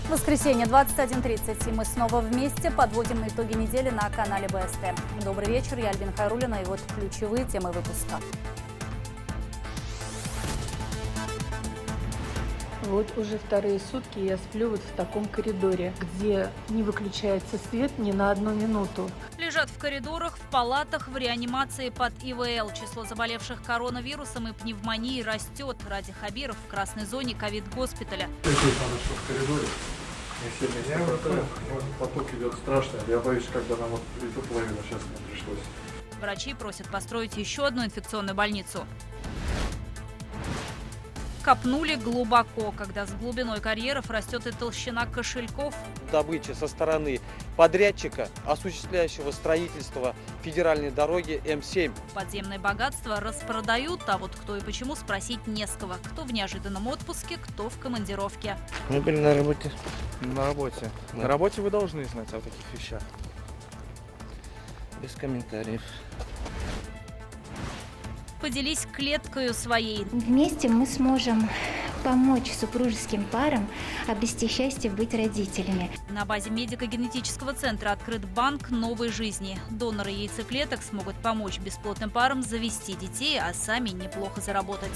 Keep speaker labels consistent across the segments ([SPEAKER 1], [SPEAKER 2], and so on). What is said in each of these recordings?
[SPEAKER 1] Воскресенье, 21:30, и мы снова вместе подводим итоги недели на канале БСТ. Добрый вечер, я Альбина Хайруллина, и вот ключевые темы выпуска.
[SPEAKER 2] Вот уже вторые сутки я сплю вот в таком коридоре, где не выключается свет ни на одну минуту.
[SPEAKER 1] Лежат в коридорах, в палатах, в реанимации под ИВЛ. Число заболевших коронавирусом и пневмонией растет. Ради Хабиров в красной зоне ковид-госпиталя.
[SPEAKER 3] Хорошо в коридоре. Не сильно поток идет страшный. Я боюсь, как бы нам вот эту половину сейчас не пришлось.
[SPEAKER 1] Врачи просят построить еще одну инфекционную больницу. Копнули глубоко, когда с глубиной карьеров растет и толщина кошельков.
[SPEAKER 4] Добыча со стороны подрядчика, осуществляющего строительство федеральной дороги М7.
[SPEAKER 1] Подземное богатство распродают, а вот кто и почему спросить не с кого. Кто в неожиданном отпуске, кто в командировке.
[SPEAKER 4] Мы были на работе.
[SPEAKER 5] На работе.
[SPEAKER 4] Да.
[SPEAKER 5] На работе вы должны знать о таких вещах.
[SPEAKER 4] Без комментариев.
[SPEAKER 1] Поделись клеткою своей.
[SPEAKER 6] Вместе мы сможем помочь супружеским парам обрести счастье быть родителями.
[SPEAKER 1] На базе медико-генетического центра открыт банк новой жизни. Доноры яйцеклеток смогут помочь бесплодным парам завести детей, а сами неплохо заработать.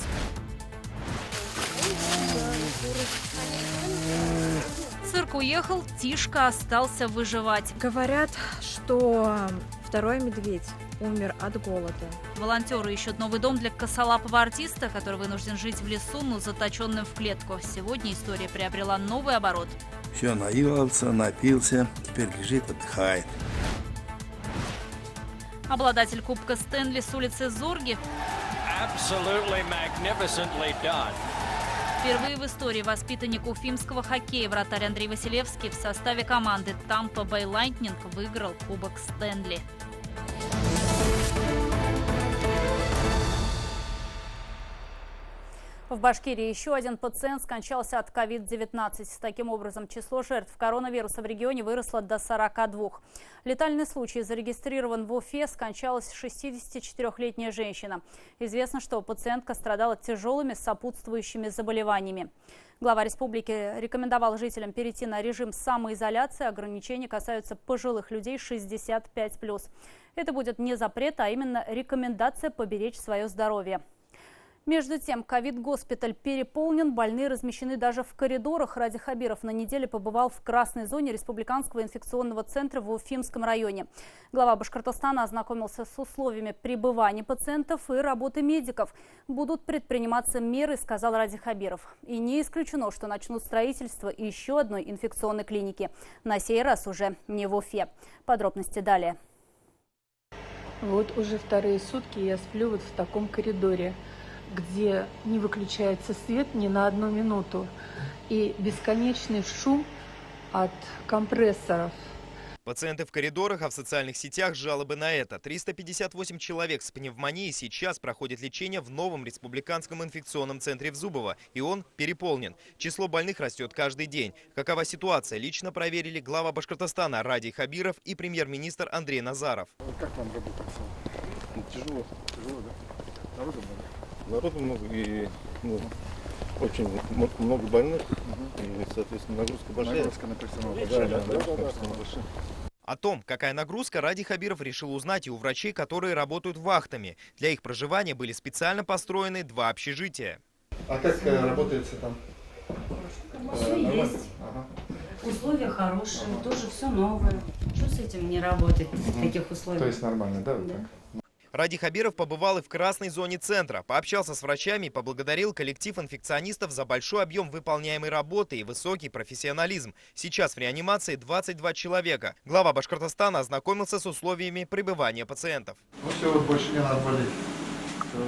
[SPEAKER 1] Цирк уехал, Тишка остался выживать.
[SPEAKER 7] Говорят, что второй медведь умер от голода.
[SPEAKER 1] Волонтеры ищут новый дом для косолапого артиста, который вынужден жить в лесу, но заточенным в клетку. Сегодня история приобрела новый оборот.
[SPEAKER 8] Все, наелся, напился, теперь лежит, отдыхает.
[SPEAKER 1] Обладатель Кубка Стэнли с улицы Зорги впервые в истории воспитанник уфимского хоккея вратарь Андрей Василевский в составе команды Tampa Bay Lightning выиграл Кубок Стэнли. В Башкирии еще один пациент скончался от COVID-19. Таким образом, число жертв коронавируса в регионе выросло до 42. Летальный случай зарегистрирован в Уфе. Скончалась 64-летняя женщина. Известно, что пациентка страдала тяжелыми сопутствующими заболеваниями. Глава республики рекомендовал жителям перейти на режим самоизоляции. Ограничения касаются пожилых людей 65+. Это будет не запрет, а именно рекомендация поберечь свое здоровье. Между тем, ковид-госпиталь переполнен, больные размещены даже в коридорах. Ради Хабиров на неделе побывал в красной зоне Республиканского инфекционного центра в Уфимском районе. Глава Башкортостана ознакомился с условиями пребывания пациентов и работы медиков. Будут предприниматься меры, сказал Ради Хабиров. И не исключено, что начнут строительство еще одной инфекционной клиники. На сей раз уже не в Уфе. Подробности далее.
[SPEAKER 2] Вот уже вторые сутки я сплю вот в таком коридоре, где не выключается свет ни на одну минуту, и бесконечный шум от компрессоров.
[SPEAKER 9] Пациенты в коридорах, а в социальных сетях жалобы на это. 358 человек с пневмонией сейчас проходят лечение в новом республиканском инфекционном центре в Зубово, и он переполнен. Число больных растет каждый день. Какова ситуация, лично проверили глава Башкортостана Ради Хабиров и премьер-министр Андрей Назаров.
[SPEAKER 3] Как вам работать?
[SPEAKER 8] Тяжело.
[SPEAKER 3] Тяжело, да? Народу много?
[SPEAKER 8] Народу много и очень много больных, и, соответственно, нагрузка большая.
[SPEAKER 3] Нагрузка на персонал.
[SPEAKER 8] большая.
[SPEAKER 9] О том, какая нагрузка, Ради Хабиров решил узнать и у врачей, которые работают вахтами. Для их проживания были специально построены 2 общежития.
[SPEAKER 3] А как работается там?
[SPEAKER 10] Все есть. Условия хорошие, тоже все новое. Что с этим не работать в таких условиях?
[SPEAKER 3] То есть нормально, да? Вот так?
[SPEAKER 9] Ради Хабиров побывал и в красной зоне центра. Пообщался с врачами и поблагодарил коллектив инфекционистов за большой объем выполняемой работы и высокий профессионализм. Сейчас в реанимации 22 человека. Глава Башкортостана ознакомился с условиями пребывания пациентов.
[SPEAKER 3] Ну все, вот больше не надо болеть. Все,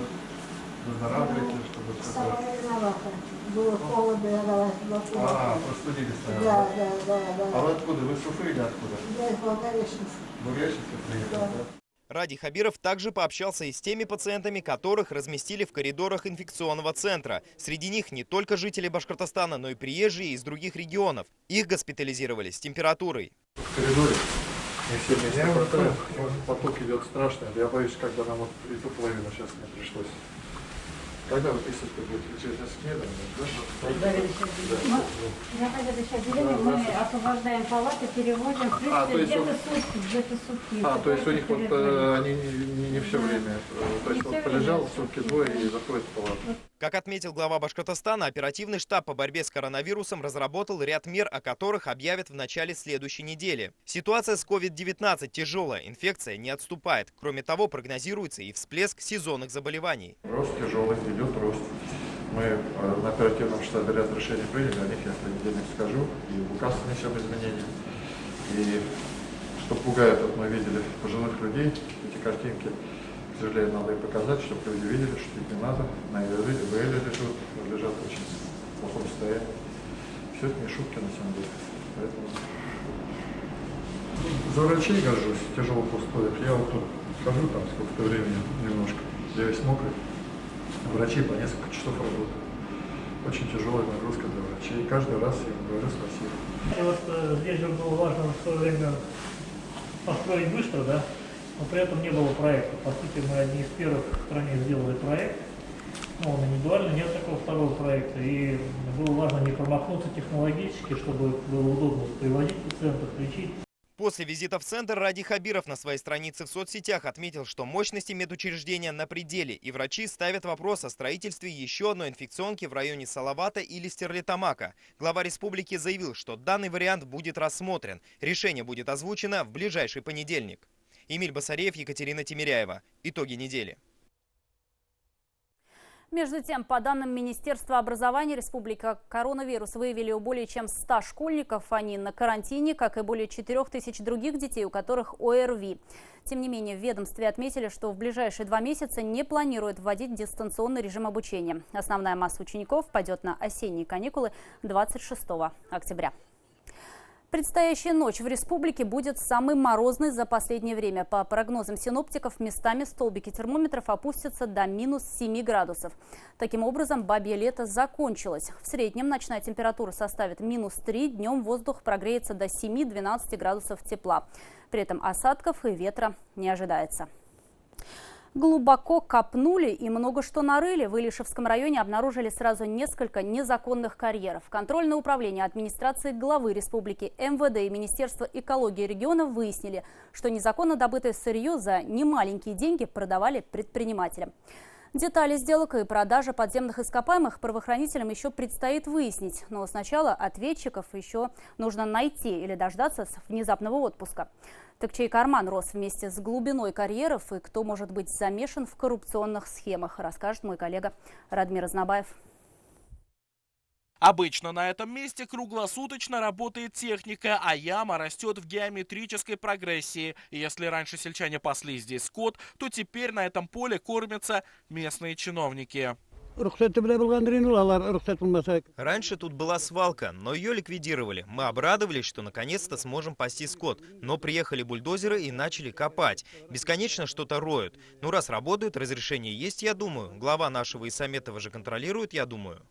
[SPEAKER 3] выздоравливайте, чтобы все хорошо.
[SPEAKER 10] Было холодно, я дала.
[SPEAKER 3] Простудились,
[SPEAKER 10] Да.
[SPEAKER 3] А вы откуда? Вы с Уфы или откуда?
[SPEAKER 10] Я из Благовещенска.
[SPEAKER 3] Благовещенска приехали, да?
[SPEAKER 9] Ради Хабиров также пообщался и с теми пациентами, которых разместили в коридорах инфекционного центра. Среди них не только жители Башкортостана, но и приезжие из других регионов. Их госпитализировали с температурой.
[SPEAKER 3] В коридоре не сильно поток идет страшный. Я боюсь, как бы нам вот эту половину сейчас не пришлось. Когда выписывать будет? Через несколько дней,
[SPEAKER 10] На заведующее отделение мы освобождаем палаты, переводим. В
[SPEAKER 3] то
[SPEAKER 10] принципе,
[SPEAKER 3] есть
[SPEAKER 10] где-то сутки.
[SPEAKER 3] то есть у них вот они не все время, то есть вот полежал сутки-двое и заходит в палату.
[SPEAKER 9] Как отметил глава Башкортостана, оперативный штаб по борьбе с коронавирусом разработал ряд мер, о которых объявят в начале следующей недели. Ситуация с COVID-19 тяжелая, инфекция не отступает. Кроме того, прогнозируется и всплеск сезонных заболеваний.
[SPEAKER 3] Рост тяжелый, идет рост. Мы на оперативном штабе ряд решений приняли, о них я в понедельник скажу, и в указ внесем изменения. И что пугает, вот мы видели пожилых людей, эти картинки. К сожалению, надо и показать, чтобы люди видели, что их не надо. На ИВЛ лежат в очень плохом состоянии. Все это не шутки на самом деле. Поэтому за врачей горжусь в тяжелых условиях. Я вот тут хожу там сколько-то времени немножко. Я весь мокрый. Врачи по несколько часов работают. Очень тяжелая нагрузка для врачей. Каждый раз я им говорю спасибо.
[SPEAKER 11] И вот здесь же было важно в свое время построить быстро, да? Но при этом не было проекта. По сути, мы одни из первых в стране сделали проект. Но он индивидуально, нет такого второго проекта. И было важно не промахнуться технологически, чтобы было удобно приводить пациентов, лечить.
[SPEAKER 9] После визита в центр Ради Хабиров на своей странице в соцсетях отметил, что мощности медучреждения на пределе, и врачи ставят вопрос о строительстве еще одной инфекционки в районе Салавата или Стерлитамака. Глава республики заявил, что данный вариант будет рассмотрен. Решение будет озвучено в ближайший понедельник. Эмиль Басареев, Екатерина Тимиряева. Итоги недели.
[SPEAKER 1] Между тем, по данным Министерства образования, республика коронавирус выявили у более чем 100 школьников. Они на карантине, как и более 4000 других детей, у которых ОРВИ. Тем не менее, в ведомстве отметили, что в ближайшие 2 месяца не планируют вводить дистанционный режим обучения. Основная масса учеников пойдет на осенние каникулы 26 октября. Предстоящая ночь в республике будет самой морозной за последнее время. По прогнозам синоптиков, местами столбики термометров опустятся до минус 7 градусов. Таким образом, бабье лето закончилось. В среднем ночная температура составит минус 3, днем воздух прогреется до 7-12 градусов тепла. При этом осадков и ветра не ожидается. Глубоко копнули и много что нарыли. В Илишевском районе обнаружили сразу несколько незаконных карьеров. Контрольное управление администрации главы республики, МВД и Министерство экологии региона выяснили, что незаконно добытое сырье за немаленькие деньги продавали предпринимателям. Детали сделок и продажи подземных ископаемых правоохранителям еще предстоит выяснить. Но сначала ответчиков еще нужно найти или дождаться внезапного отпуска. Так чей карман рос вместе с глубиной карьеров и кто может быть замешан в коррупционных схемах, расскажет мой коллега Радмир Азнабаев.
[SPEAKER 12] Обычно на этом месте круглосуточно работает техника, а яма растет в геометрической прогрессии. И если раньше сельчане пасли здесь скот, то теперь на этом поле кормятся местные чиновники.
[SPEAKER 9] Раньше тут была свалка, но ее ликвидировали. Мы обрадовались, что наконец-то сможем пасти скот. Но приехали бульдозеры и начали копать. Бесконечно что-то роют. Ну раз работают, разрешение есть, я думаю. Глава нашего Исаметова же контролирует, я думаю.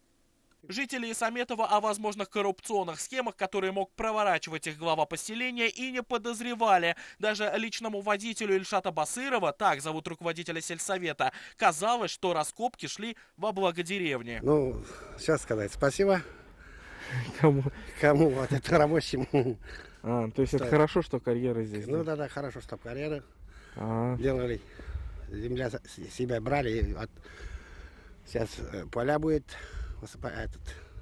[SPEAKER 12] Жители Исаметова о возможных коррупционных схемах, которые мог проворачивать их глава поселения, и не подозревали. Даже личному водителю Ильшата Басырова, так зовут руководителя сельсовета, казалось, что раскопки шли во благо деревни.
[SPEAKER 13] Ну, сейчас сказать спасибо.
[SPEAKER 5] Кому?
[SPEAKER 13] Кому? Вот это рабочим.
[SPEAKER 5] То есть это хорошо, что карьеры здесь?
[SPEAKER 13] Ну да, хорошо, что карьеры делали. Земля себя брали. Сейчас поля будет.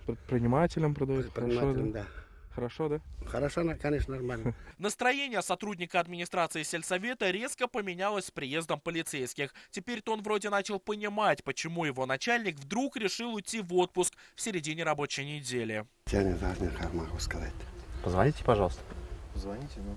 [SPEAKER 5] Предпринимателям продают.
[SPEAKER 13] Предпринимателям, да.
[SPEAKER 5] Хорошо, да?
[SPEAKER 13] Хорошо, конечно, нормально.
[SPEAKER 12] Настроение сотрудника администрации сельсовета резко поменялось с приездом полицейских. Теперь-то он вроде начал понимать, почему его начальник вдруг решил уйти в отпуск в середине рабочей недели.
[SPEAKER 13] Я не знаю, могу сказать.
[SPEAKER 5] Позвоните, пожалуйста.
[SPEAKER 8] Звоните, ну.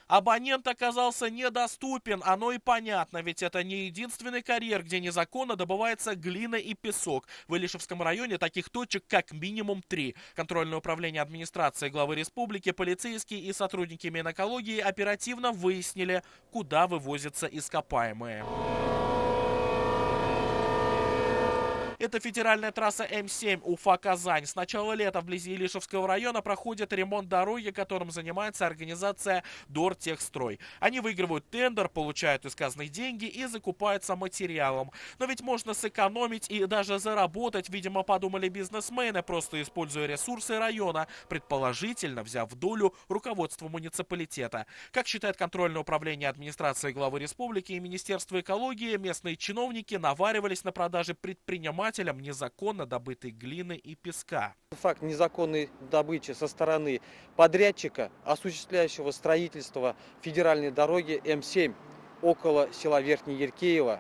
[SPEAKER 12] Абонент оказался недоступен, оно и понятно, ведь это не единственный карьер, где незаконно добывается глина и песок. В Илишевском районе таких точек как минимум 3. Контрольное управление администрации главы республики, полицейские и сотрудники Минэкологии оперативно выяснили, куда вывозятся ископаемые. Это федеральная трасса М7 Уфа-Казань. С начала лета вблизи Илишевского района проходит ремонт дороги, которым занимается организация Дортехстрой. Они выигрывают тендер, получают из казны деньги и закупаются материалом. Но ведь можно сэкономить и даже заработать, видимо, подумали бизнесмены, просто используя ресурсы района, предположительно взяв в долю руководство муниципалитета. Как считает контрольное управление администрации главы республики и Министерства экологии, местные чиновники наваривались на продаже предпринимателям незаконно добытой глины и песка.
[SPEAKER 4] Факт незаконной добычи со стороны подрядчика, осуществляющего строительство федеральной дороги М7 около села Верхнееркеево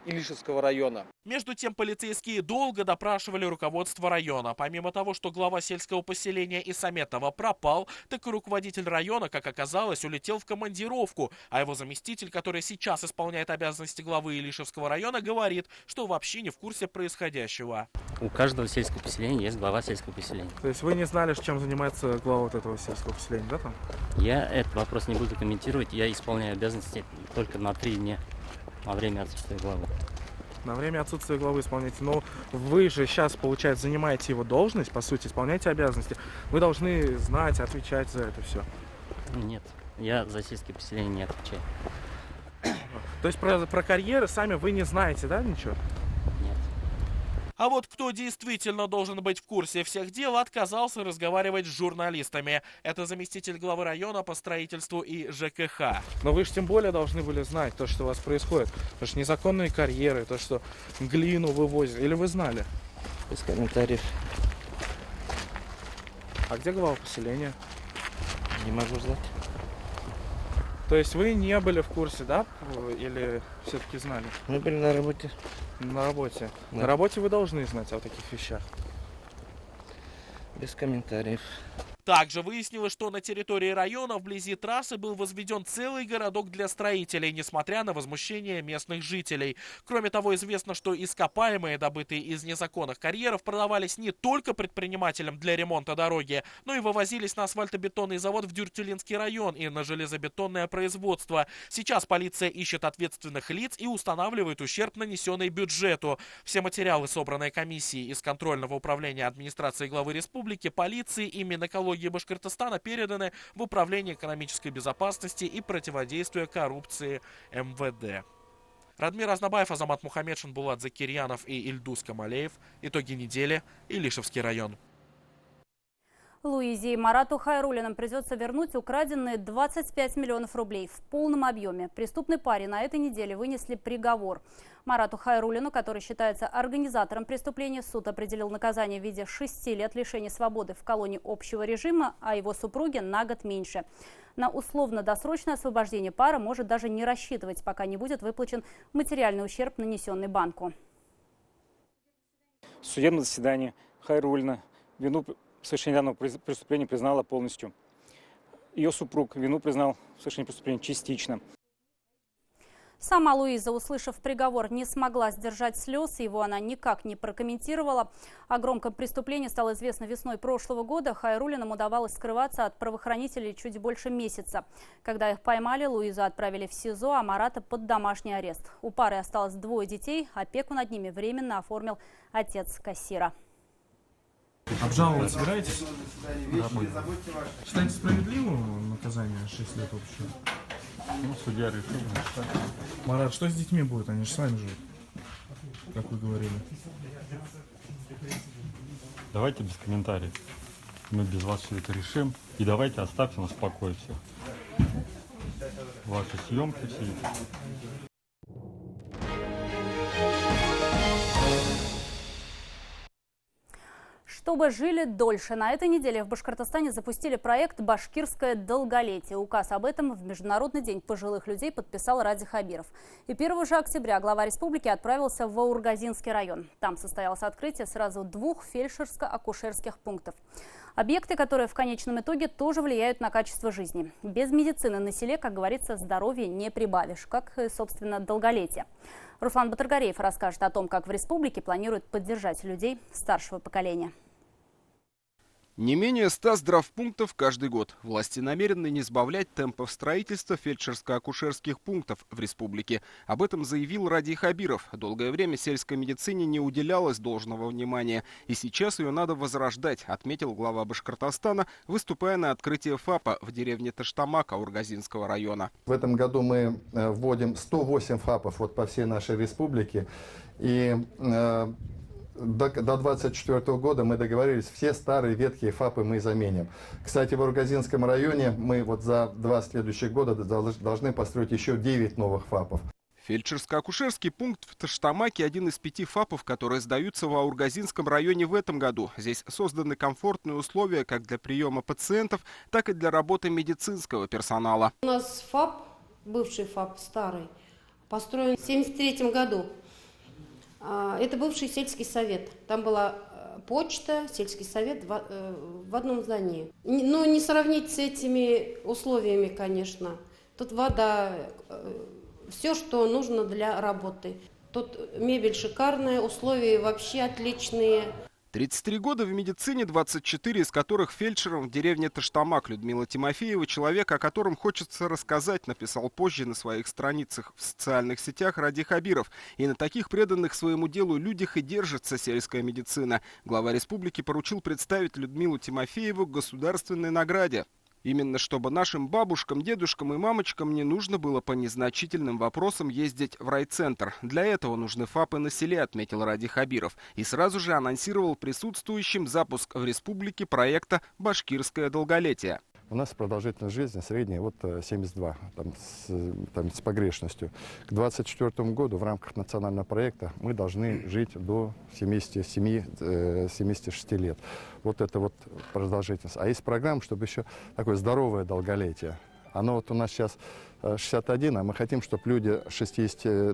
[SPEAKER 4] Илишевского района.
[SPEAKER 12] Между тем, полицейские долго допрашивали руководство района. Помимо того, что глава сельского поселения Исаметова пропал, так и руководитель района, как оказалось, улетел в командировку. А его заместитель, который сейчас исполняет обязанности главы Илишевского района, говорит, что вообще не в курсе происходящего.
[SPEAKER 14] У каждого сельского поселения есть глава сельского поселения.
[SPEAKER 5] То есть вы не знали, чем занимается глава вот этого сельского поселения, да, там?
[SPEAKER 14] Я этот вопрос не буду комментировать. Я исполняю обязанности только на 3 дня во время отсутствия главы.
[SPEAKER 5] На время отсутствия главы исполняете. Но вы же сейчас, получается, занимаете его должность, по сути, исполняете обязанности. Вы должны знать, отвечать за это все.
[SPEAKER 14] Нет, я за сельское поселение не отвечаю.
[SPEAKER 5] То есть про карьеры сами вы не знаете, да, ничего?
[SPEAKER 14] Нет.
[SPEAKER 12] А вот кто действительно должен быть в курсе всех дел, отказался разговаривать с журналистами. Это заместитель главы района по строительству и ЖКХ.
[SPEAKER 5] Но вы же тем более должны были знать то, что у вас происходит. Потому что незаконные карьеры, то, что глину вывозят. Или вы знали?
[SPEAKER 4] Без комментариев.
[SPEAKER 5] А где глава поселения?
[SPEAKER 4] Не могу знать.
[SPEAKER 5] То есть вы не были в курсе, да? Или все-таки знали?
[SPEAKER 4] Мы были на работе.
[SPEAKER 5] На работе.
[SPEAKER 4] Да.
[SPEAKER 5] На работе вы должны знать о таких вещах.
[SPEAKER 4] Без комментариев.
[SPEAKER 12] Также выяснилось, что на территории района вблизи трассы был возведен целый городок для строителей, несмотря на возмущение местных жителей. Кроме того, известно, что ископаемые, добытые из незаконных карьеров, продавались не только предпринимателям для ремонта дороги, но и вывозились на асфальтобетонный завод в Дюртюлинский район и на железобетонное производство. Сейчас полиция ищет ответственных лиц и устанавливает ущерб, нанесенный бюджету. Все материалы, собранные комиссией из контрольного управления администрации главы республики, полиции и Минэкологии Башкортостана, переданы в Управление экономической безопасности и противодействия коррупции МВД. Радмир Азнабаев, Азамат Мухаммедшин, Булат Закирьянов и Ильдус Камалеев. Итоги недели. Илишевский район.
[SPEAKER 1] Луизе и Марату Хайруллиным придется вернуть украденные 25 миллионов рублей в полном объеме. Преступной паре на этой неделе вынесли приговор. Марату Хайруллину, который считается организатором преступления, суд определил наказание в виде 6 лет лишения свободы в колонии общего режима, а его супруге на год меньше. На условно-досрочное освобождение пара может даже не рассчитывать, пока не будет выплачен материальный ущерб, нанесенный банку.
[SPEAKER 15] В судебном заседании Хайруллина вину в совершении данного преступления признала полностью. Ее супруг вину признал в совершении преступления частично.
[SPEAKER 1] Сама Луиза, услышав приговор, не смогла сдержать слез, его она никак не прокомментировала. О громком преступлении стало известно весной прошлого года. Хайруллинам удавалось скрываться от правоохранителей чуть больше месяца. Когда их поймали, Луизу отправили в СИЗО, а Марата под домашний арест. У пары осталось 2 детей, опеку над ними временно оформил отец кассира.
[SPEAKER 5] Обжаловать собираетесь? Да, считаете справедливым наказание 6 лет общего?
[SPEAKER 16] Ну, судья решил.
[SPEAKER 5] Марат, что с детьми будет? Они же с вами живут, как вы говорили.
[SPEAKER 16] Давайте без комментариев. Мы без вас все это решим. И давайте оставьте нас в покое все. Ваши съемки все эти.
[SPEAKER 1] Чтобы жили дольше, на этой неделе в Башкортостане запустили проект «Башкирское долголетие». Указ об этом в Международный день пожилых людей подписал Ради Хабиров. И 1 же октября глава республики отправился в Аургазинский район. Там состоялось открытие сразу 2 фельдшерско-акушерских пунктов. Объекты, которые в конечном итоге тоже влияют на качество жизни. Без медицины на селе, как говорится, здоровья не прибавишь, как, собственно, долголетие. Руслан Батыргареев расскажет о том, как в республике планируют поддержать людей старшего поколения.
[SPEAKER 17] Не менее 100 здравпунктов каждый год. Власти намерены не сбавлять темпов строительства фельдшерско-акушерских пунктов в республике. Об этом заявил Радий Хабиров. Долгое время сельской медицине не уделялось должного внимания. И сейчас ее надо возрождать, отметил глава Башкортостана, выступая на открытии ФАПа в деревне Таштамак Аургазинского района.
[SPEAKER 18] В этом году мы вводим 108 ФАПов вот по всей нашей республике. И до 2024 года мы договорились, все старые ветхие ФАПы мы заменим. Кстати, в Аургазинском районе мы вот за 2 следующих года должны построить еще 9 новых ФАПов.
[SPEAKER 17] Фельдшерско-акушерский пункт в Таштамаке – один из 5 ФАПов, которые сдаются в Аургазинском районе в этом году. Здесь созданы комфортные условия как для приема пациентов, так и для работы медицинского персонала.
[SPEAKER 19] У нас ФАП, бывший ФАП старый, построен в 1973 году. Это бывший сельский совет. Там была почта, сельский совет в одном здании. Но не сравнить с этими условиями, конечно. Тут вода, все, что нужно для работы. Тут мебель шикарная, условия вообще отличные.
[SPEAKER 17] 33 года в медицине, 24 из которых фельдшером в деревне Таштамак. Людмила Тимофеева, человек, о котором хочется рассказать, написал позже на своих страницах в социальных сетях Радий Хабиров. И на таких преданных своему делу людях и держится сельская медицина. Глава республики поручил представить Людмилу Тимофееву к государственной награде. Именно чтобы нашим бабушкам, дедушкам и мамочкам не нужно было по незначительным вопросам ездить в райцентр. Для этого нужны ФАПы на селе, отметил Радий Хабиров. И сразу же анонсировал присутствующим запуск в республике проекта «Башкирское долголетие».
[SPEAKER 18] У нас продолжительность жизни средняя вот 72, с погрешностью. К 2024 году в рамках национального проекта мы должны жить до 76 лет. Вот это вот продолжительность. А есть программа, чтобы еще такое здоровое долголетие. Оно вот у нас сейчас 61, а мы хотим, чтобы люди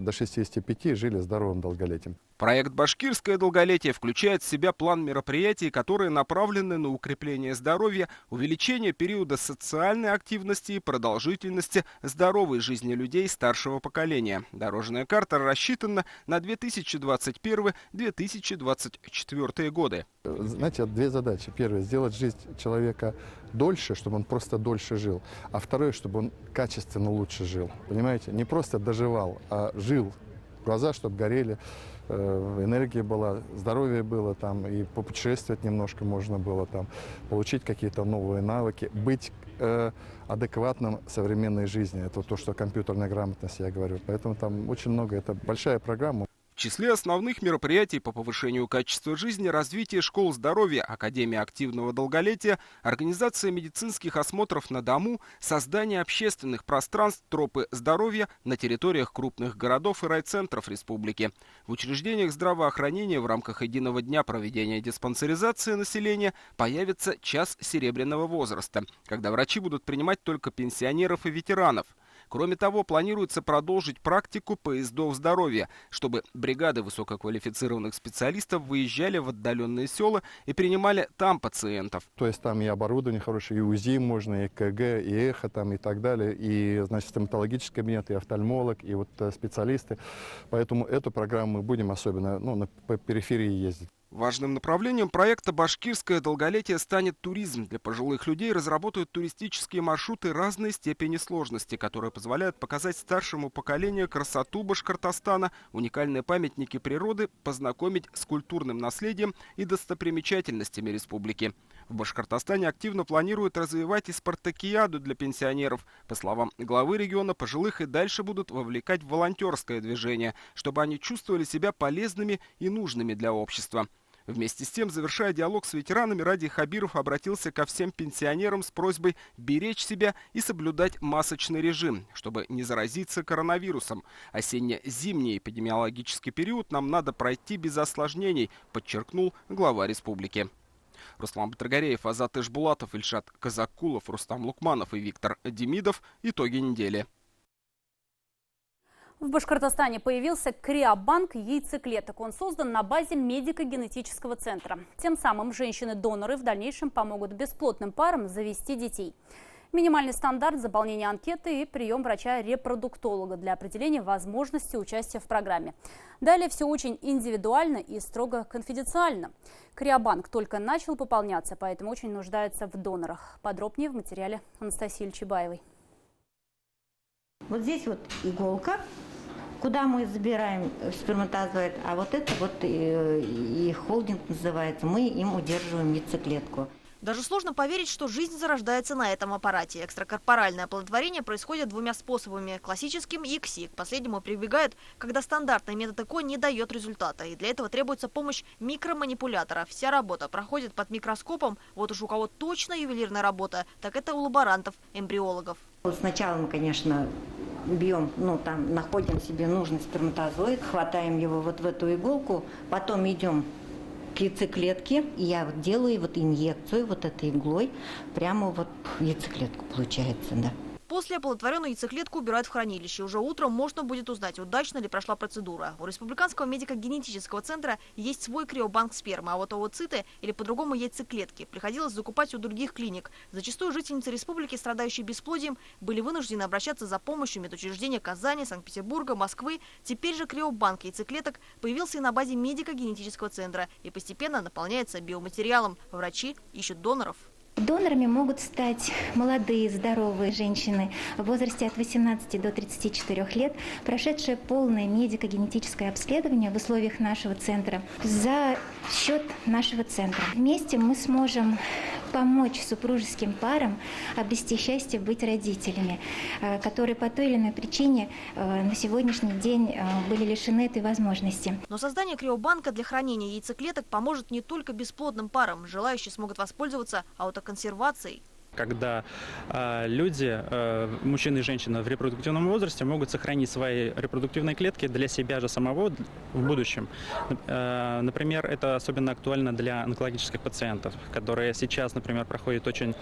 [SPEAKER 18] до 65 жили здоровым долголетием.
[SPEAKER 17] Проект «Башкирское долголетие» включает в себя план мероприятий, которые направлены на укрепление здоровья, увеличение периода социальной активности и продолжительности здоровой жизни людей старшего поколения. Дорожная карта рассчитана на 2021-2024 годы.
[SPEAKER 18] Знаете, две задачи. Первая – сделать жизнь человека дольше, чтобы он просто дольше жил. А второе – чтобы он качественно лучше жил. Понимаете? Не просто доживал, а жил. Глаза, чтобы горели, энергия была, здоровье было там, и попутешествовать немножко можно было там, получить какие-то новые навыки, быть адекватным современной жизни. Это то, что компьютерная грамотность, я говорю. Поэтому там очень много, это большая программа.
[SPEAKER 17] В числе основных мероприятий по повышению качества жизни развитие школ здоровья, Академия активного долголетия, организация медицинских осмотров на дому, создание общественных пространств тропы здоровья на территориях крупных городов и райцентров республики. В учреждениях здравоохранения в рамках единого дня проведения диспансеризации населения появится час серебряного возраста, когда врачи будут принимать только пенсионеров и ветеранов. Кроме того, планируется продолжить практику поездов здоровья, чтобы бригады высококвалифицированных специалистов выезжали в отдаленные села и принимали там пациентов.
[SPEAKER 18] То есть там и оборудование хорошее, и УЗИ можно, и КГ, и эхо там, и так далее, и, значит, стоматологический кабинет, и офтальмолог, и вот специалисты. Поэтому эту программу мы будем особенно по периферии ездить.
[SPEAKER 17] Важным направлением проекта «Башкирское долголетие» станет туризм. Для пожилых людей разработают туристические маршруты разной степени сложности, которые позволяют показать старшему поколению красоту Башкортостана, уникальные памятники природы, познакомить с культурным наследием и достопримечательностями республики. В Башкортостане активно планируют развивать и спартакиаду для пенсионеров. По словам главы региона, пожилых и дальше будут вовлекать в волонтерское движение, чтобы они чувствовали себя полезными и нужными для общества. Вместе с тем, завершая диалог с ветеранами, Радий Хабиров обратился ко всем пенсионерам с просьбой беречь себя и соблюдать масочный режим, чтобы не заразиться коронавирусом. Осенне-зимний эпидемиологический период нам надо пройти без осложнений, подчеркнул глава республики. Руслан Батыргареев, Азат Ишбулатов, Ильшат Казакулов, Рустам Лукманов и Виктор Демидов. Итоги недели.
[SPEAKER 1] В Башкортостане появился криобанк яйцеклеток. Он создан на базе медико-генетического центра. Тем самым женщины-доноры в дальнейшем помогут бесплодным парам завести детей. Минимальный стандарт заполнения анкеты и прием врача-репродуктолога для определения возможности участия в программе. Далее все очень индивидуально и строго конфиденциально. Криобанк только начал пополняться, поэтому очень нуждается в донорах. Подробнее в материале Анастасии Ильчебаевой.
[SPEAKER 20] Вот здесь вот иголка, куда мы забираем сперматозоид, а вот это вот и холдинг называется. Мы им удерживаем яйцеклетку.
[SPEAKER 21] Даже сложно поверить, что жизнь зарождается на этом аппарате. Экстракорпоральное оплодотворение происходит двумя способами – классическим и ИКСИ. К последнему прибегают, когда стандартный метод ЭКО не дает результата. И для этого требуется помощь микроманипулятора. Вся работа проходит под микроскопом. Вот уж у кого точно ювелирная работа, так это у лаборантов, эмбриологов.
[SPEAKER 20] Сначала мы, конечно, бьем, там находим себе нужный сперматозоид, хватаем его вот в эту иголку, потом идем к яйцеклетке, и я вот делаю вот инъекцию вот этой иглой прямо вот в яйцеклетку, получается, да.
[SPEAKER 21] После оплодотворенную яйцеклетку убирают в хранилище. Уже утром можно будет узнать, удачно ли прошла процедура. У Республиканского медико-генетического центра есть свой криобанк спермы, а вот овоциты или по-другому яйцеклетки приходилось закупать у других клиник. Зачастую жительницы республики, страдающие бесплодием, были вынуждены обращаться за помощью в медучреждения Казани, Санкт-Петербурга, Москвы. Теперь же криобанк яйцеклеток появился и на базе медико-генетического центра и постепенно наполняется биоматериалом. Врачи ищут доноров.
[SPEAKER 6] Донорами могут стать молодые, здоровые женщины в возрасте от 18 до 34 лет, прошедшие полное медико-генетическое обследование в условиях нашего центра за счет нашего центра. Вместе мы сможем помочь супружеским парам обрести счастье быть родителями, которые по той или иной причине на сегодняшний день были лишены этой возможности.
[SPEAKER 21] Но создание криобанка для хранения яйцеклеток поможет не только бесплодным парам. Желающие смогут воспользоваться аутоконсервацией.
[SPEAKER 22] Когда люди, мужчины и женщины в репродуктивном возрасте, могут сохранить свои репродуктивные клетки для себя же самого в будущем. Например, это особенно актуально для онкологических пациентов, которые сейчас, например, проходят очень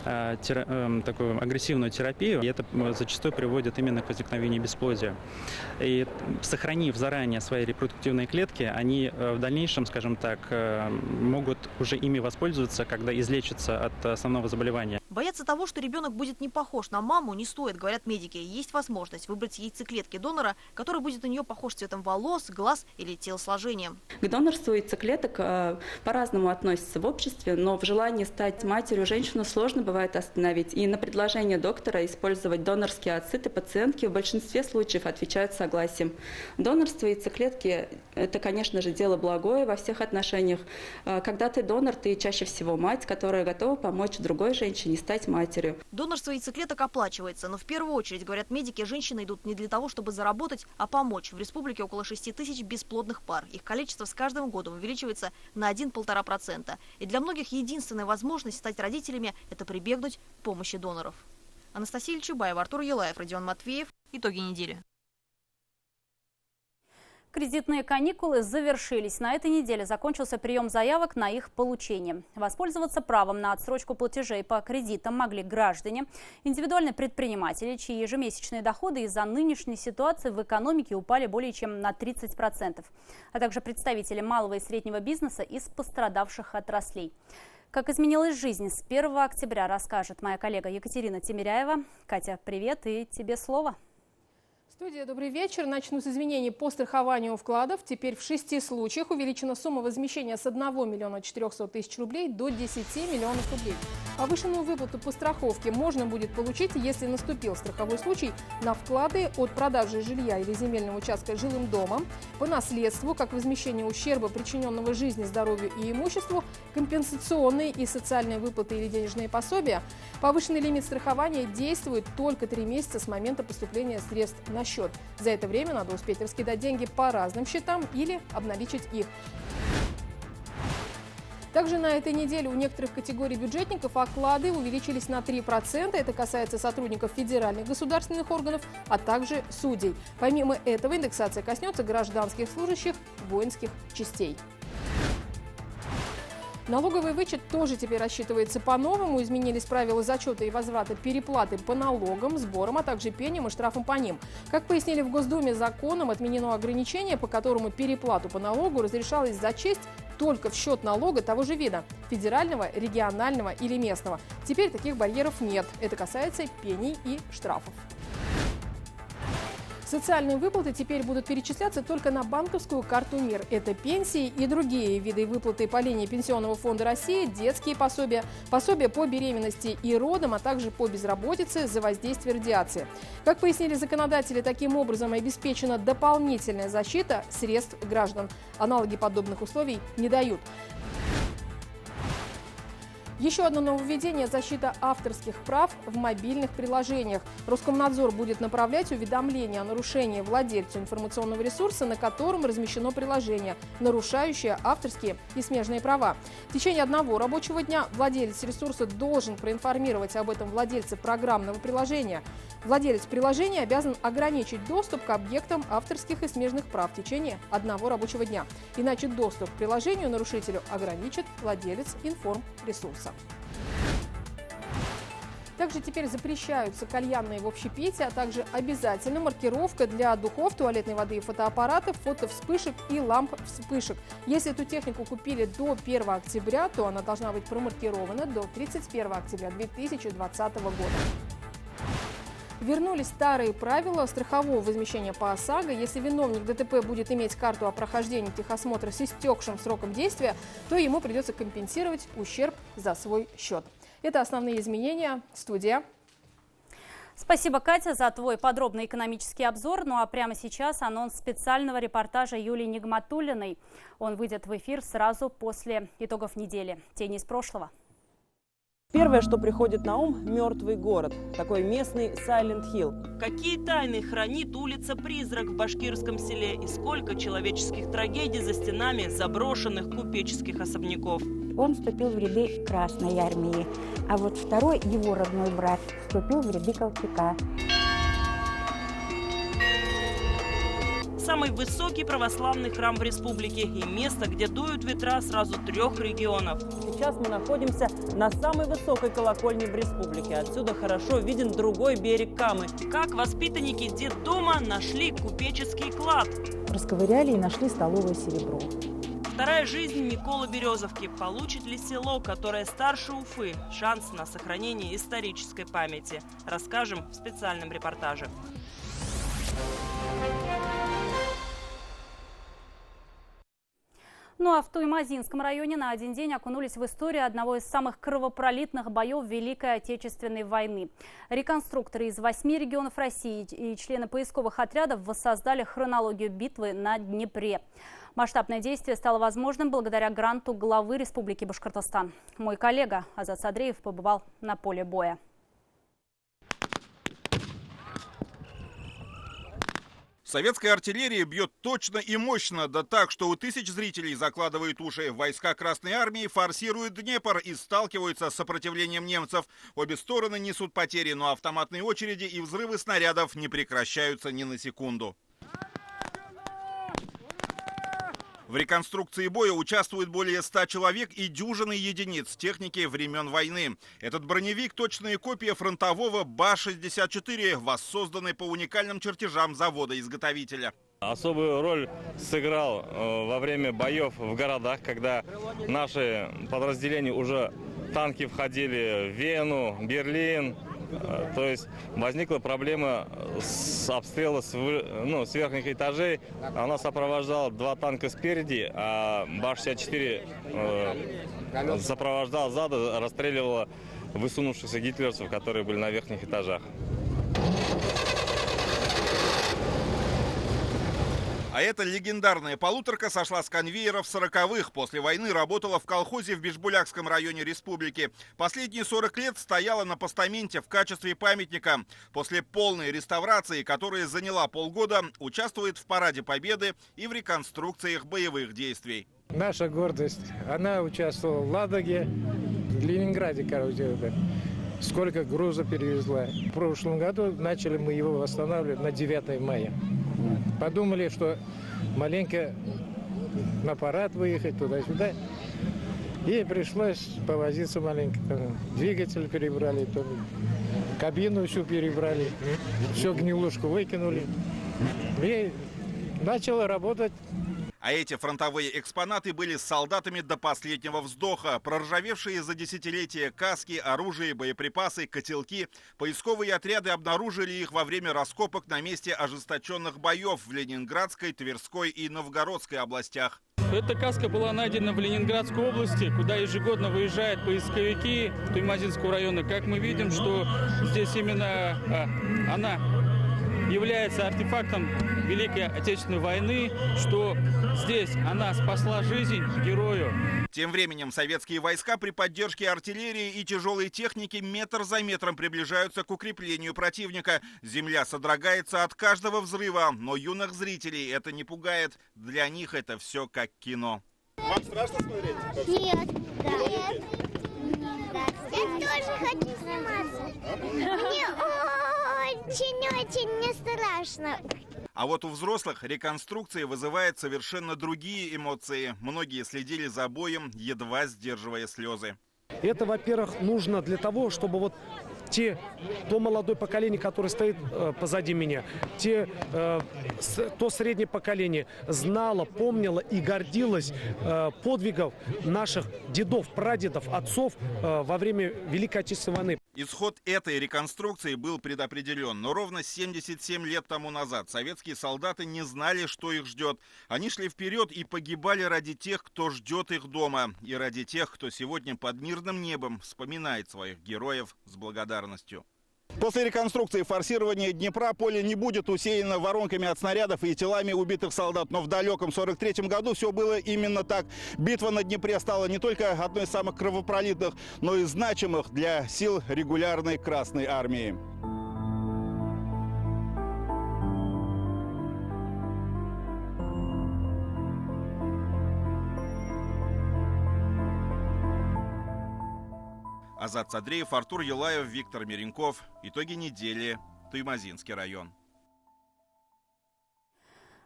[SPEAKER 22] такую агрессивную терапию, и это зачастую приводит именно к возникновению бесплодия. И сохранив заранее свои репродуктивные клетки, они в дальнейшем, скажем так, могут уже ими воспользоваться, когда излечатся от основного заболевания.
[SPEAKER 21] Бояться того, что ребенок будет не похож на маму, не стоит, говорят медики. Есть возможность выбрать яйцеклетки донора, который будет на нее похож цветом волос, глаз или телосложением.
[SPEAKER 23] К донорству яйцеклеток по-разному относятся в обществе, но в желании стать матерью женщину сложно бывает остановить. И на предложение доктора использовать донорские ооциты пациентки в большинстве случаев отвечают согласием. Донорство яйцеклетки – это, конечно же, дело благое во всех отношениях. Когда ты донор, ты чаще всего мать, которая готова помочь другой женщине стать матерью.
[SPEAKER 21] Донорство яйцеклеток оплачивается, но в первую очередь, говорят медики, женщины идут не для того, чтобы заработать, а помочь. В республике около 6 тысяч бесплодных пар. Их количество с каждым годом увеличивается на 1–1,5%. И для многих единственная возможность стать родителями – это прибегнуть к помощи доноров. Анастасия Ильчебаева, Артур Елаев, Родион Матвеев. Итоги недели.
[SPEAKER 1] Кредитные каникулы завершились. На этой неделе закончился прием заявок на их получение. Воспользоваться правом на отсрочку платежей по кредитам могли граждане, индивидуальные предприниматели, чьи ежемесячные доходы из-за нынешней ситуации в экономике упали более чем на 30%, а также представители малого и среднего бизнеса из пострадавших отраслей. Как изменилась жизнь с 1 октября, расскажет моя коллега Екатерина Тимиряева. Катя, привет, и тебе слово.
[SPEAKER 24] Студия, добрый вечер. Начну с изменений по страхованию вкладов. Теперь в 6 случаях увеличена сумма возмещения с 1 миллиона 400 тысяч рублей до 10 миллионов рублей. Повышенную выплату по страховке можно будет получить, если наступил страховой случай на вклады от продажи жилья или земельного участка жилым домом, по наследству, как возмещение ущерба, причиненного жизни, здоровью и имуществу, компенсационные и социальные выплаты или денежные пособия. Повышенный лимит страхования действует только 3 месяца с момента поступления средств на счет. За это время надо успеть раскидать деньги по разным счетам или обналичить их. Также на этой неделе у некоторых категорий бюджетников оклады увеличились на 3%. Это касается сотрудников федеральных государственных органов, а также судей. Помимо этого, индексация коснется гражданских служащих воинских частей. Налоговый вычет тоже теперь рассчитывается по-новому. Изменились правила зачета и возврата переплаты по налогам, сборам, а также пеням и штрафам по ним. Как пояснили в Госдуме, законом отменено ограничение, по которому переплату по налогу разрешалось зачесть только в счет налога того же вида – федерального, регионального или местного. Теперь таких барьеров нет. Это касается пений и штрафов. Социальные выплаты теперь будут перечисляться только на банковскую карту МИР. Это пенсии и другие виды выплаты по линии Пенсионного фонда России, детские пособия, пособия по беременности и родам, а также по безработице за воздействие радиации. Как пояснили законодатели, таким образом обеспечена дополнительная защита средств граждан. Аналоги подобных условий не дают. Еще одно нововведение – защита авторских прав в мобильных приложениях. Роскомнадзор будет направлять уведомления о нарушении владельцу информационного ресурса, на котором размещено приложение, нарушающее авторские и смежные права. В течение одного рабочего дня владелец ресурса должен проинформировать об этом владельца программного приложения. Владелец приложения обязан ограничить доступ к объектам авторских и смежных прав в течение одного рабочего дня. Иначе доступ к приложению нарушителю ограничит владелец информресурса. Также теперь запрещаются кальянные в общепите, а также обязательно маркировка для духов, туалетной воды и фотоаппаратов, фотовспышек и ламп вспышек. Если эту технику купили до 1 октября, то она должна быть промаркирована до 31 октября 2020 года. Вернулись старые правила страхового возмещения по ОСАГО. Если виновник ДТП будет иметь карту о прохождении техосмотра с истекшим сроком действия, то ему придется компенсировать ущерб за свой счет. Это основные изменения. Студия.
[SPEAKER 1] Спасибо, Катя, за твой подробный экономический обзор. Ну а прямо сейчас анонс специального репортажа Юлии Нигматуллиной. Он выйдет в эфир сразу после итогов недели. Тени из прошлого.
[SPEAKER 2] Первое, что приходит на ум – мертвый город. Такой местный Silent Hill.
[SPEAKER 3] Какие тайны хранит улица-призрак в башкирском селе и сколько человеческих трагедий за стенами заброшенных купеческих особняков.
[SPEAKER 7] Он вступил в ряды Красной армии, а вот второй, его родной брат, вступил в ряды Колчака.
[SPEAKER 3] Самый высокий православный храм в республике и место, где дуют ветра сразу 3 регионов.
[SPEAKER 2] Сейчас мы находимся на самой высокой колокольне в республике. Отсюда хорошо виден другой берег Камы.
[SPEAKER 3] Как воспитанники детдома нашли купеческий клад.
[SPEAKER 7] Расковыряли и нашли столовое серебро.
[SPEAKER 3] Вторая жизнь Миколы Березовки. Получит ли село, которое старше Уфы, шанс на сохранение исторической памяти? Расскажем в специальном репортаже.
[SPEAKER 1] Ну а в Туймазинском районе на один день окунулись в историю одного из самых кровопролитных боев Великой Отечественной войны. Реконструкторы из 8 регионов России и члены поисковых отрядов воссоздали хронологию битвы на Днепре. Масштабное действие стало возможным благодаря гранту главы Республики Башкортостан. Мой коллега Азат Садреев побывал на поле боя.
[SPEAKER 10] Советская артиллерия бьет точно и мощно, да так, что у тысяч зрителей закладывает уши. Войска Красной армии форсируют Днепр и сталкиваются с сопротивлением немцев. Обе стороны несут потери, но автоматные очереди и взрывы снарядов не прекращаются ни на секунду. В реконструкции боя участвует более 100 человек и дюжины единиц техники времен войны. Этот броневик – точная копия фронтового БА-64, воссозданный по уникальным чертежам завода-изготовителя.
[SPEAKER 25] Особую роль сыграл во время боев в городах, когда наши подразделения уже танки входили в Вену, Берлин. То есть возникла проблема с обстрела с верхних этажей. Она сопровождала 2 танка спереди, а БА-64 сопровождал сзади, расстреливала высунувшихся гитлеровцев, которые были на верхних этажах.
[SPEAKER 10] А эта легендарная полуторка сошла с конвейера в 40-х. После войны работала в колхозе в Бишбулякском районе республики. Последние 40 лет стояла на постаменте в качестве памятника. После полной реставрации, которая заняла полгода, участвует в Параде Победы и в реконструкциях боевых действий.
[SPEAKER 26] Наша гордость. Она участвовала в Ладоге, в Ленинграде, короче. Сколько груза перевезла. В прошлом году начали мы его восстанавливать на 9 мая. Подумали, что маленько на парад выехать туда-сюда. И пришлось повозиться маленько. Двигатель перебрали, кабину всю перебрали, все гнилушку выкинули. И начало работать.
[SPEAKER 10] А эти фронтовые экспонаты были с солдатами до последнего вздоха. Проржавевшие за десятилетия каски, оружие, боеприпасы, котелки. Поисковые отряды обнаружили их во время раскопок на месте ожесточенных боев в Ленинградской, Тверской и Новгородской областях.
[SPEAKER 4] Эта каска была найдена в Ленинградской области, куда ежегодно выезжают поисковики Туймазинского района. Как мы видим, что здесь именно она является артефактом Великой Отечественной войны, что здесь она спасла жизнь герою.
[SPEAKER 10] Тем временем советские войска при поддержке артиллерии и тяжелой техники метр за метром приближаются к укреплению противника. Земля содрогается от каждого взрыва, но юных зрителей это не пугает. Для них это все как кино.
[SPEAKER 8] Вам страшно смотреть?
[SPEAKER 9] Нет. Нет. Я тоже хочу сниматься. Мне очень не страшно.
[SPEAKER 10] А вот у взрослых реконструкция вызывает совершенно другие эмоции. Многие следили за боем, едва сдерживая слезы.
[SPEAKER 26] Это, во-первых, нужно для того, чтобы вот то молодое поколение, которое стоит позади меня, то среднее поколение знало, помнило и гордилось подвигов наших дедов, прадедов, отцов во время Великой Отечественной войны.
[SPEAKER 10] Исход этой реконструкции был предопределен, но ровно 77 лет тому назад советские солдаты не знали, что их ждет. Они шли вперед и погибали ради тех, кто ждет их дома, и ради тех, кто сегодня под мирным небом вспоминает своих героев с благодарностью.
[SPEAKER 8] После реконструкции форсирования Днепра поле не будет усеяно воронками от снарядов и телами убитых солдат. Но в далеком 43-м году все было именно так. Битва на Днепре стала не только одной из самых кровопролитных, но и значимых для сил регулярной Красной Армии.
[SPEAKER 10] Азат Садреев, Артур Елаев, Виктор Меренков. Итоги недели. Туймазинский район.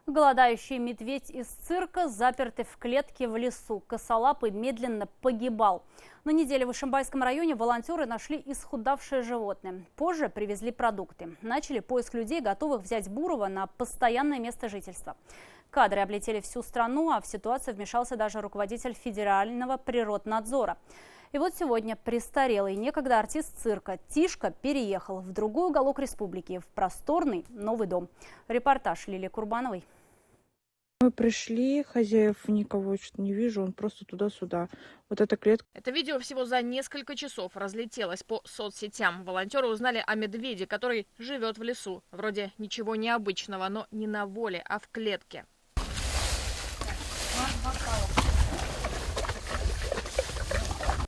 [SPEAKER 1] Голодающий медведь из цирка, запертый в клетке в лесу. Косолапый медленно погибал. На неделе в Ишимбайском районе волонтеры нашли исхудавшее животное. Позже привезли продукты. Начали поиск людей, готовых взять Бурова на постоянное место жительства. Кадры облетели всю страну, а в ситуацию вмешался даже руководитель Федерального природнадзора. И вот сегодня престарелый некогда артист цирка Тишка переехал в другой уголок республики, в просторный новый дом. Репортаж Лилии Курбановой.
[SPEAKER 11] Мы пришли, хозяев никого что-то не вижу, он просто туда-сюда. Вот эта клетка.
[SPEAKER 21] Это видео всего за несколько часов разлетелось по соцсетям. Волонтеры узнали о медведе, который живет в лесу. Вроде ничего необычного, но не на воле, а в клетке.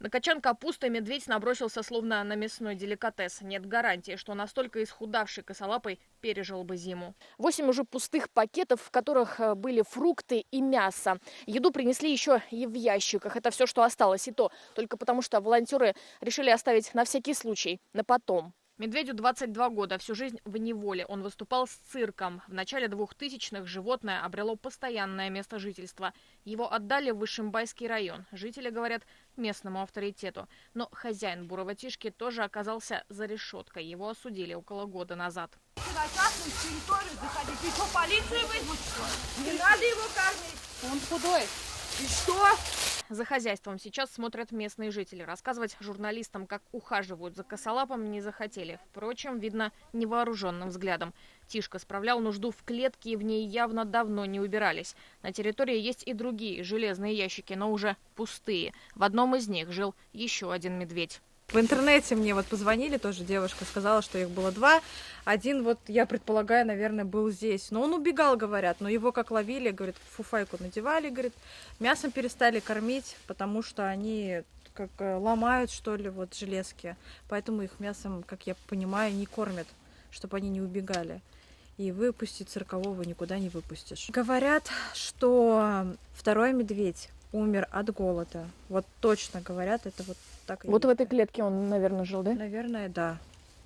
[SPEAKER 21] На качан капусты медведь набросился словно на мясной деликатес. Нет гарантии, что настолько исхудавший косолапый пережил бы зиму. 8 уже пустых пакетов, в которых были фрукты и мясо. Еду принесли еще и в ящиках. Это все, что осталось, и то только потому, что волонтеры решили оставить на всякий случай, на потом. Медведю 22 года, всю жизнь в неволе. Он выступал с цирком. В начале 2000-х животное обрело постоянное место жительства. Его отдали в Ишимбайский район. Жители говорят местному авторитету. Но хозяин бурого Тишки тоже оказался за решеткой. Его осудили около года назад.
[SPEAKER 13] На частную территорию заходить. Ты что, полицию вызвать? Не надо его кормить. Он худой. И что?
[SPEAKER 21] За хозяйством сейчас смотрят местные жители. Рассказывать журналистам, как ухаживают за косолапом, не захотели. Впрочем, видно невооруженным взглядом. Тишка справлял нужду в клетке, и в ней явно давно не убирались. На территории есть и другие железные ящики, но уже пустые. В одном из них жил еще один медведь.
[SPEAKER 11] В интернете мне вот позвонили, тоже девушка сказала, что их было 2. Один вот, я предполагаю, наверное, был здесь. Но он убегал, говорят, но его как ловили, говорит, фуфайку надевали, говорит, мясом перестали кормить, потому что они как ломают, что ли, вот железки. Поэтому их мясом, как я понимаю, не кормят, чтобы они не убегали. И выпустить циркового никуда не выпустишь. Говорят, что второй медведь умер от голода. Вот точно говорят, это вот так и
[SPEAKER 21] Вот в этой клетке он, наверное, жил, да?
[SPEAKER 11] Наверное, да.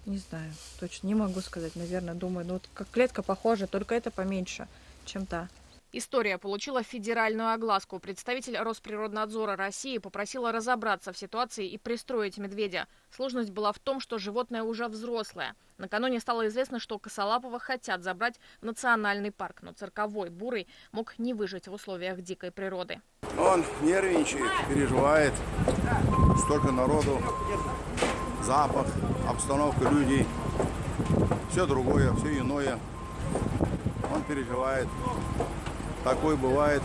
[SPEAKER 11] Не знаю, точно не могу сказать, наверное, думаю. Ну вот как клетка похожа, только это поменьше, чем та.
[SPEAKER 5] История получила федеральную огласку. Представитель Росприроднадзора России попросила разобраться в ситуации и пристроить медведя. Сложность была в том, что животное уже взрослое. Накануне стало известно, что косолапого хотят забрать в национальный парк, но цирковой бурый мог не выжить в условиях дикой природы.
[SPEAKER 12] Он нервничает, переживает. Столько народу, запах, обстановка людей. Все другое, все иное. Он переживает. Такое бывает.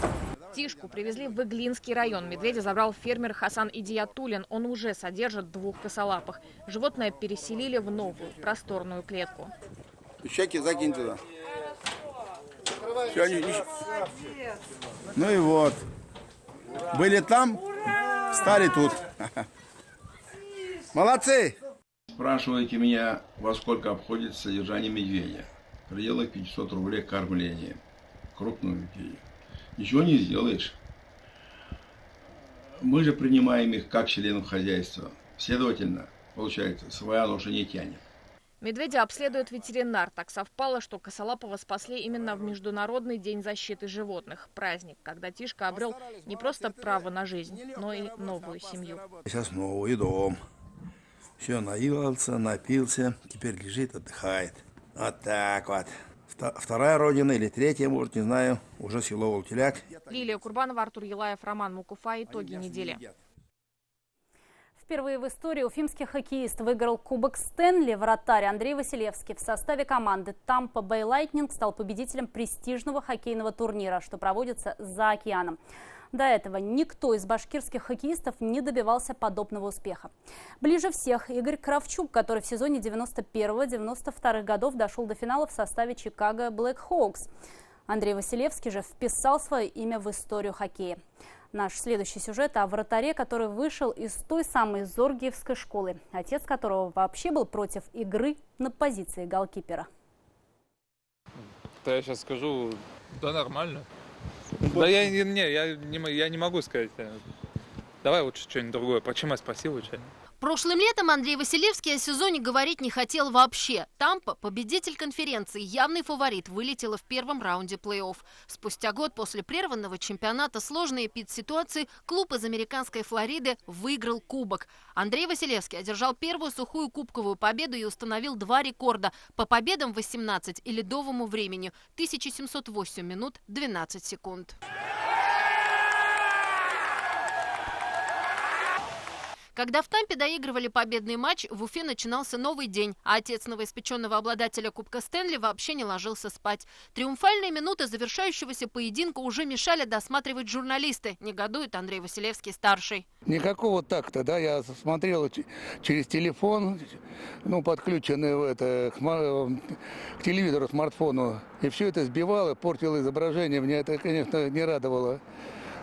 [SPEAKER 5] Тишку привезли в Иглинский район. Медведя забрал фермер Хасан Идиятуллин. Он уже содержит 2 косолапых. Животное переселили в новую, просторную клетку.
[SPEAKER 12] Чеки закинь туда. Все, ну и вот. Были там, стали тут. Молодцы!
[SPEAKER 14] Спрашиваете меня, во сколько обходится содержание медведя. В пределах 500 рублей кормление. Крупную медведя. Ничего не сделаешь. Мы же принимаем их как членов хозяйства. Следовательно, получается, своя ноша не тянет.
[SPEAKER 5] Медведя обследует ветеринар. Так совпало, что косолапого спасли именно в Международный день защиты животных. Праздник, когда Тишка обрел не просто право на жизнь, но и новую семью.
[SPEAKER 12] Сейчас новый дом. Все, наелся, напился, теперь лежит, отдыхает. Вот так вот. Вторая родина или третья, может, не знаю, уже село Волтеляк.
[SPEAKER 5] Лилия Курбанова, Артур Елаев, Роман Мукуфа. Итоги недели.
[SPEAKER 1] Впервые в истории уфимский хоккеист выиграл Кубок Стэнли. Вратарь Андрей Василевский в составе команды Tampa Bay Lightning стал победителем престижного хоккейного турнира, что проводится за океаном. До этого никто из башкирских хоккеистов не добивался подобного успеха. Ближе всех Игорь Кравчук, который в сезоне 91-92 годов дошел до финала в составе Чикаго Блэкхоукс. Андрей Василевский же вписал свое имя в историю хоккея. Наш следующий сюжет о вратаре, который вышел из той самой Зоргиевской школы, отец которого вообще был против игры на позиции голкипера.
[SPEAKER 15] Да я сейчас скажу, да нормально. Да я не могу сказать. Давай лучше что-нибудь другое. Почему я спросил лучше?
[SPEAKER 16] Прошлым летом Андрей Василевский о сезоне говорить не хотел вообще. Тампа, победитель конференции, явный фаворит, вылетела в первом раунде плей-офф. Спустя год после прерванного чемпионата сложной эпид-ситуации клуб из американской Флориды выиграл кубок. Андрей Василевский одержал первую сухую кубковую победу и установил 2 рекорда по победам 18 и ледовому времени – 1708 минут 12 секунд. Когда в Тампе доигрывали победный матч, в Уфе начинался новый день, а отец новоиспеченного обладателя Кубка Стэнли вообще не ложился спать. Триумфальные минуты завершающегося поединка уже мешали досматривать журналисты, негодует Андрей Василевский-старший.
[SPEAKER 19] Никакого такта, да, я смотрел через телефон, подключенный к телевизору, смартфону, и все это сбивало, портило изображение, меня это, конечно, не радовало.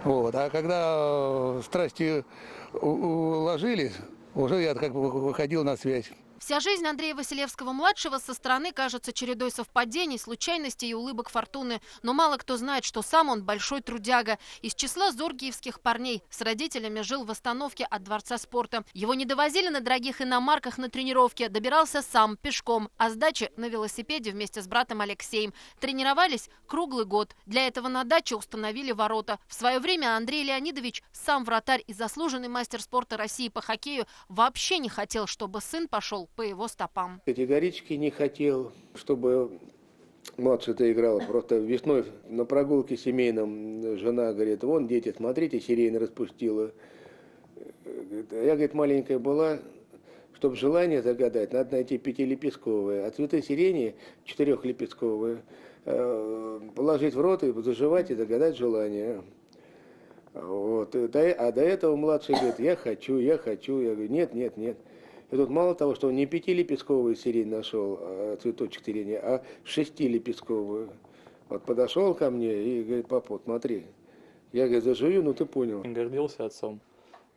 [SPEAKER 19] А когда страсти уложились, уже я выходил на связь.
[SPEAKER 16] Вся жизнь Андрея Василевского-младшего со стороны кажется чередой совпадений, случайностей и улыбок фортуны. Но мало кто знает, что сам он большой трудяга. Из числа зоргиевских парней. С родителями жил в остановке от Дворца спорта. Его не довозили на дорогих иномарках на тренировке. Добирался сам, пешком. А с дачи на велосипеде вместе с братом Алексеем. Тренировались круглый год. Для этого на даче установили ворота. В свое время Андрей Леонидович, сам вратарь и заслуженный мастер спорта России по хоккею, вообще не хотел, чтобы сын пошел по его стопам.
[SPEAKER 27] Категорически не хотел, чтобы младший-то играл. Просто весной на прогулке семейном жена говорит: вон дети, смотрите, сирень распустила. Я, говорит, маленькая была, чтобы желание загадать, надо найти 5-лепестковое, а цветы сирени 4-лепестковые. Положить в рот и заживать и загадать желание. А до этого младший говорит: я хочу. Я говорю: нет. И тут мало того, что он не 5-лепестковую сирень нашел, цветочек сирени, а 6-лепестковую. Вот подошел ко мне и говорит: папа, смотри. Я, говорю, заживу, ты понял.
[SPEAKER 15] Гордился отцом.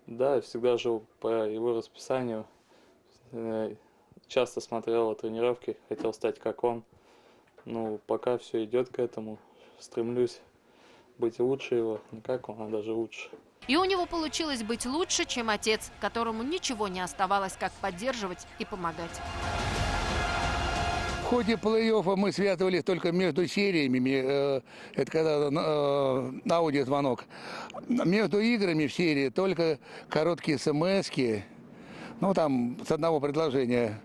[SPEAKER 15] Да, всегда жил по его расписанию. Часто смотрел тренировки, хотел стать как он. Пока все идет к этому, стремлюсь быть лучше его, не как он, а даже лучше.
[SPEAKER 16] И у него получилось быть лучше, чем отец, которому ничего не оставалось, как поддерживать и помогать.
[SPEAKER 19] В ходе плей-оффа мы связывались только между сериями, это когда аудиозвонок. Между играми в серии только короткие смс-ки, ну там с одного предложения.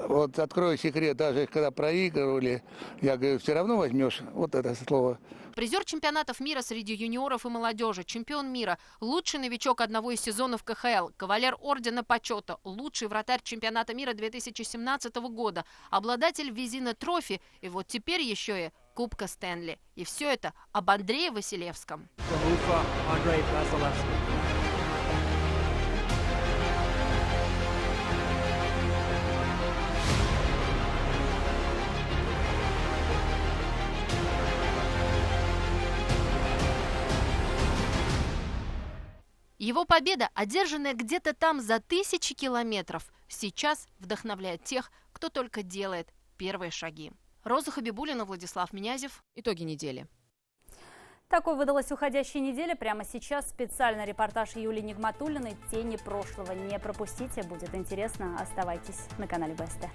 [SPEAKER 19] Вот открою секрет, даже когда проигрывали, я говорю, все равно возьмешь вот это слово.
[SPEAKER 16] Призер чемпионатов мира среди юниоров и молодежи, чемпион мира, лучший новичок одного из сезонов КХЛ, кавалер ордена почета, лучший вратарь чемпионата мира 2017 года, обладатель Визина Трофи и вот теперь еще и Кубка Стэнли. И все это об Андрее Василевском. Его победа, одержанная где-то там за тысячи километров, сейчас вдохновляет тех, кто только делает первые шаги. Роза Хабибулина, Владислав Минязев. Итоги недели.
[SPEAKER 1] Такой выдалась уходящая неделя. Прямо сейчас специальный репортаж Юлии Нигматуллиной «Тени прошлого». Не пропустите, будет интересно. Оставайтесь на канале БСТ.